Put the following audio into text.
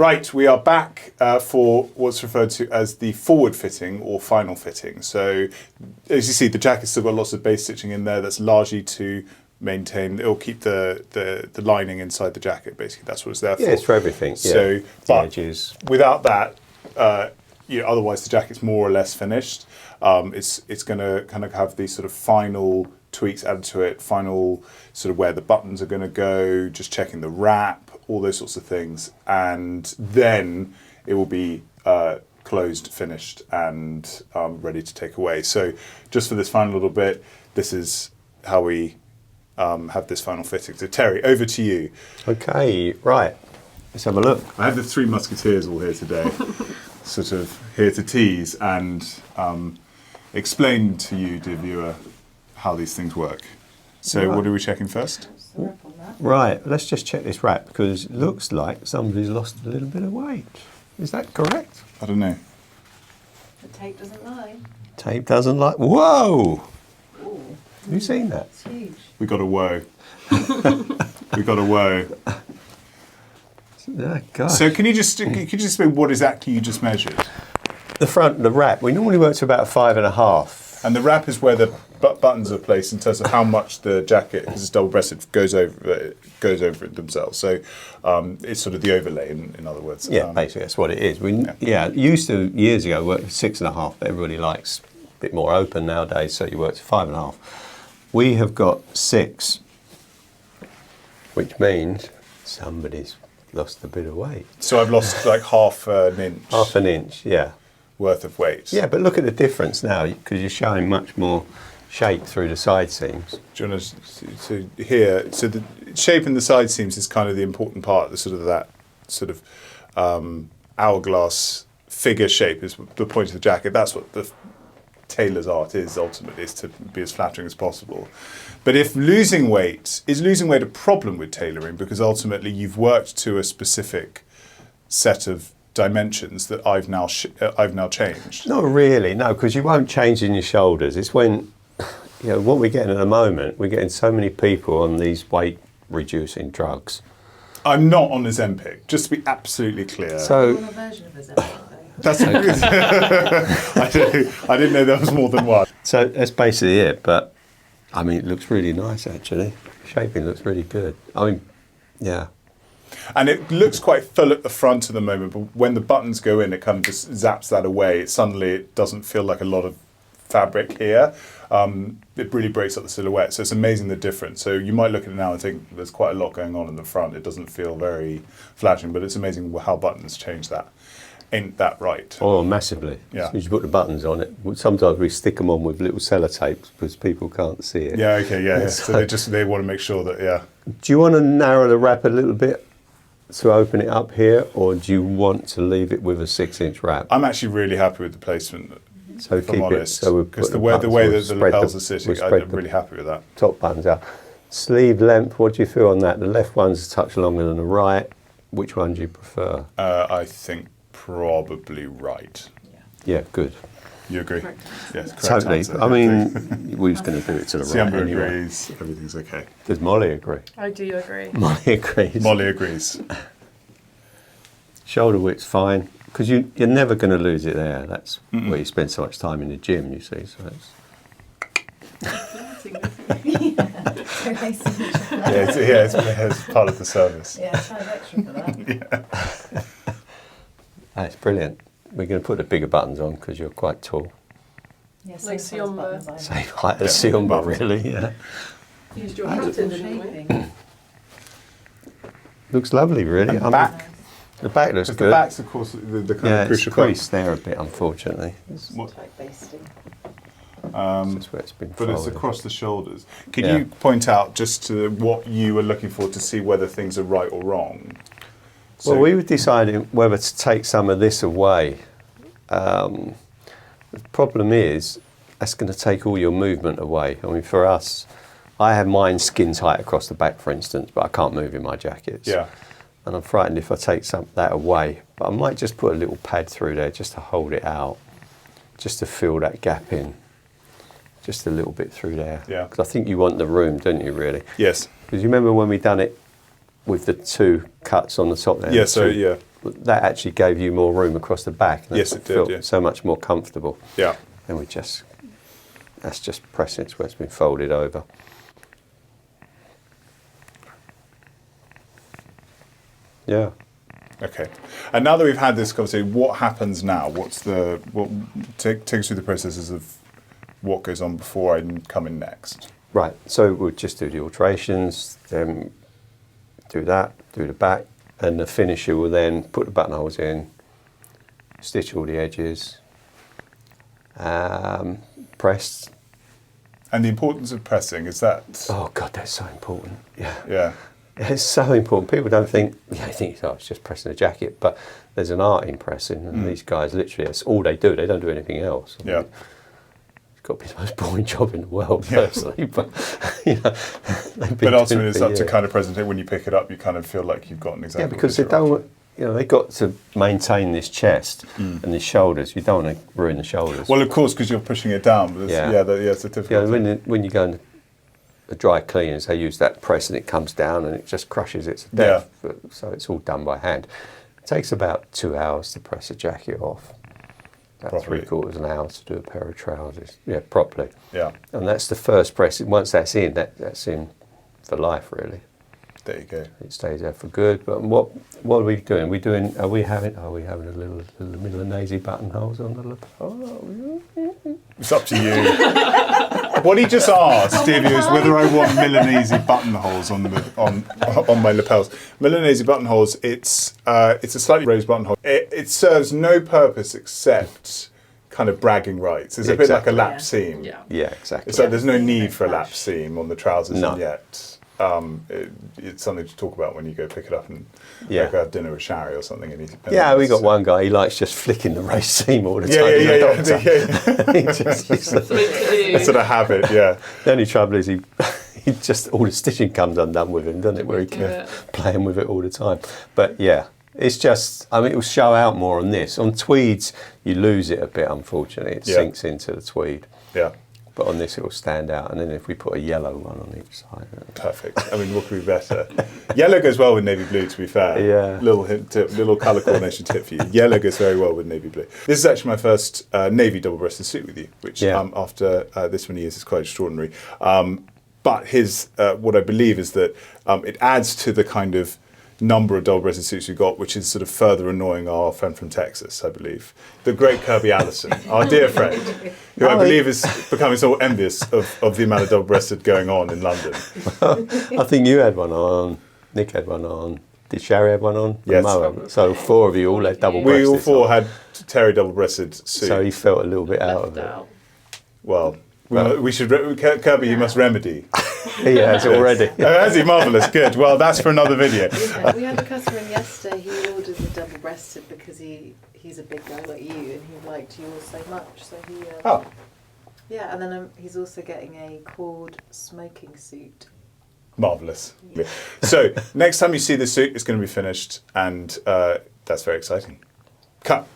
Right, we are back for what's referred to as the forward fitting or final fitting. So, as you see, the jacket's still got lots of base stitching in there. That's largely to maintain. It'll keep the lining inside the jacket. Basically, that's what it's there for. Yeah, it's for everything. So, yeah. but edges. without that, otherwise the jacket's more or less finished. It's going to kind of have these sort of final tweaks added to it, final sort of where the buttons are going to go, just checking the wrap, all those sorts of things, and then it will be closed, finished, and ready to take away. So just for this final little bit, this is how we have this final fitting. So Terry, over to you. Okay, right. Let's have a look. I have the Three Musketeers all here today, sort of here to tease and explain to you, dear viewer, how these things work. So what are we checking first? Right, let's just check this wrap because it looks like somebody's lost a little bit of weight. Is that correct? I don't know. The tape doesn't lie. Tape doesn't like. Whoa! Ooh. Have you seen that? It's huge. We got a woe. We got a woe. Oh, gosh. So can you just explain what exactly you just measured? The front, the wrap, we normally work to about 5.5. And the wrap is where the buttons are placed in terms of how much the jacket, because it's double-breasted, goes over it themselves. So it's sort of the overlay, in other words. Yeah, basically that's what it is. We used to years ago work with 6.5, but everybody likes a bit more open nowadays, so you work to 5.5. We have got 6, which means somebody's lost a bit of weight. So I've lost like half an inch. Half an inch, yeah. Worth of weight. Yeah, but look at the difference now because you're showing much more shape through the side seams. Do you want to here? So the shape in the side seams is kind of the important part. The sort of that sort of hourglass figure shape is the point of the jacket. That's what the tailor's art is ultimately, is to be as flattering as possible. But if losing weight a problem with tailoring, because ultimately you've worked to a specific set of dimensions that I've now changed. Not really, no, because you won't change in your shoulders. It's when, what we're getting at the moment, we're getting so many people on these weight reducing drugs. I'm not on Ozempic, just to be absolutely clear. So, On a version of Ozempic, though. That's I didn't know there was more than one. So that's basically it, but I mean, it looks really nice actually. Shaping looks really good. I mean, yeah. And it looks quite full at the front at the moment, but when the buttons go in, it kind of just zaps that away. It doesn't feel like a lot of fabric here. It really breaks up the silhouette. So it's amazing the difference. So you might look at it now and think there's quite a lot going on in the front. It doesn't feel very flattering, but it's amazing how buttons change that. Ain't that right? Oh, massively. Yeah. As soon as you put the buttons on it, sometimes we stick them on with little sellotapes because people can't see it. Yeah, okay, yeah. So they want to make sure that, yeah. Do you want to narrow the wrap a little bit to open it up here, or do you want to leave it with a 6-inch wrap? I'm actually really happy with the placement, so if keep I'm honest. Because the way that the lapels are sitting, I'm really happy with that. Top buttons out. Sleeve length, what do you feel on that? The left one's a touch longer than the right. Which one do you prefer? I think probably right. Yeah, good. You agree? Correct. Yes, correct Totally. answer. I mean, we was going to do it to the right Suyamba anyway. agrees, everything's okay. Does Molly agree? I do agree. Molly agrees. Molly agrees. Shoulder width's fine, because you're never going to lose it there. That's where you spend so much time in the gym, you see. So It's part of the service. Yeah, charge extra for that. that's brilliant. We're going to put the bigger buttons on because you're quite tall. Yeah, Like same Suyamba. buttons, I Same height as Suyamba, really, yeah. Used your think. pattern, Beautiful didn't we? shaping. Looks lovely, really. And back. The back looks Because good. the back's, of course, the kind Yeah, of it's crucial part. creased there a bit, unfortunately. What- Tight basting. That's where it's been But it's folded. across the shoulders. Can Yeah. you point out just to what you were looking for to see whether things are right or wrong? Well, we were deciding whether to take some of this away. The problem is, that's going to take all your movement away. I mean, for us, I have mine skin tight across the back, for instance, but I can't move in my jackets. Yeah. And I'm frightened if I take that away. But I might just put a little pad through there just to hold it out, just to fill that gap in. Just a little bit through there. Yeah. Because I think you want the room, don't you, really? Yes. Because you remember when we done it with the 2 cuts on the top there? Yeah, so, two yeah. that actually gave you more room across the back. And Yes, it did, felt yeah. so much more comfortable. Yeah. And that's just pressing it where it's been folded over. Yeah. Okay. And now that we've had this conversation, what happens now? Take us through the processes of what goes on before I come in next. Right, so we'll just do the alterations, then do that, do the back, and the finisher will then put the buttonholes in, stitch all the edges, press. And the importance of pressing, is that... Oh God, that's so important. Yeah, Yeah. it's so important. People don't think, they think it's just pressing a jacket, but there's an art in pressing, and these guys literally, that's all they do. They don't do anything else. Yeah. It's got to be the most boring job in the world, personally. But But ultimately, it's up to kind of present it. When you pick it up, you kind of feel like you've gotten exactly. Yeah, because they don't. They've got to maintain this chest and these shoulders. You don't want to ruin the shoulders. Well, of course, because you're pushing it down. But it's a difficult. When you go in the dry cleaners, they use that press and it comes down and it just crushes it to death. So it's all done by hand. It takes about 2 hours to press a jacket off. About Properly. 3/4 an hour to do a pair of trousers. Yeah, properly. Yeah. And that's the first press. Once that's in, that's in for life, really. There you go. It stays there for good. But what are we doing? Are we having a little Milanese buttonholes on the lapel? It's up to you. What he just asked, Stevie, is whether I want Milanese buttonholes on my lapels. Milanese buttonholes. It's a slightly raised buttonhole. It serves no purpose except kind of bragging rights. It's a bit like a lap seam. Yeah. Yeah, exactly. So there's no need for a lap seam on the trousers No. yet. It's something to talk about when you go pick it up and Yeah. go have dinner with Shari or something. And Yeah, we got one guy. He likes just flicking the race seam all the time. He's a doctor. He just- he's like- It's sort of habit, yeah. the only trouble is he just all the stitching comes undone with him, doesn't it? Where he can Yeah. playing with it all the time. But yeah, it's just. I mean, it will show out more on this. On tweeds, you lose it a bit. Unfortunately, it sinks into the tweed. Yeah. But on this, it will stand out. And then if we put a yellow one on each side, Perfect. I mean, what could be better? Yellow goes well with navy blue, to be fair. Yeah. Little colour coordination tip for you. Yellow goes very well with navy blue. This is actually my first navy double-breasted suit with you, which after this many years is quite extraordinary. But what I believe is that it adds to the kind of number of double-breasted suits we got, which is sort of further annoying our friend from Texas, I believe. The great Kirby Allison, our dear friend, who I believe is becoming so envious of the amount of double-breasted going on in London. I think you had one on. Nick had one on. Did Shari have one on? Yes. So 4 of you all had double-breasted. We all 4 had Terry double-breasted suits. So he felt a little bit out of it. Out. Well, we should... Kirby, you must remedy. He has already. Oh, has he? Marvellous. Good. Well, that's for another video. Yeah, we had a customer in yesterday, he ordered the double-breasted because he's a big guy like you and he liked yours so much. So he... Oh. Yeah, and then he's also getting a cord smoking suit. Marvellous. So, next time you see the suit, it's going to be finished, and that's very exciting. Cut.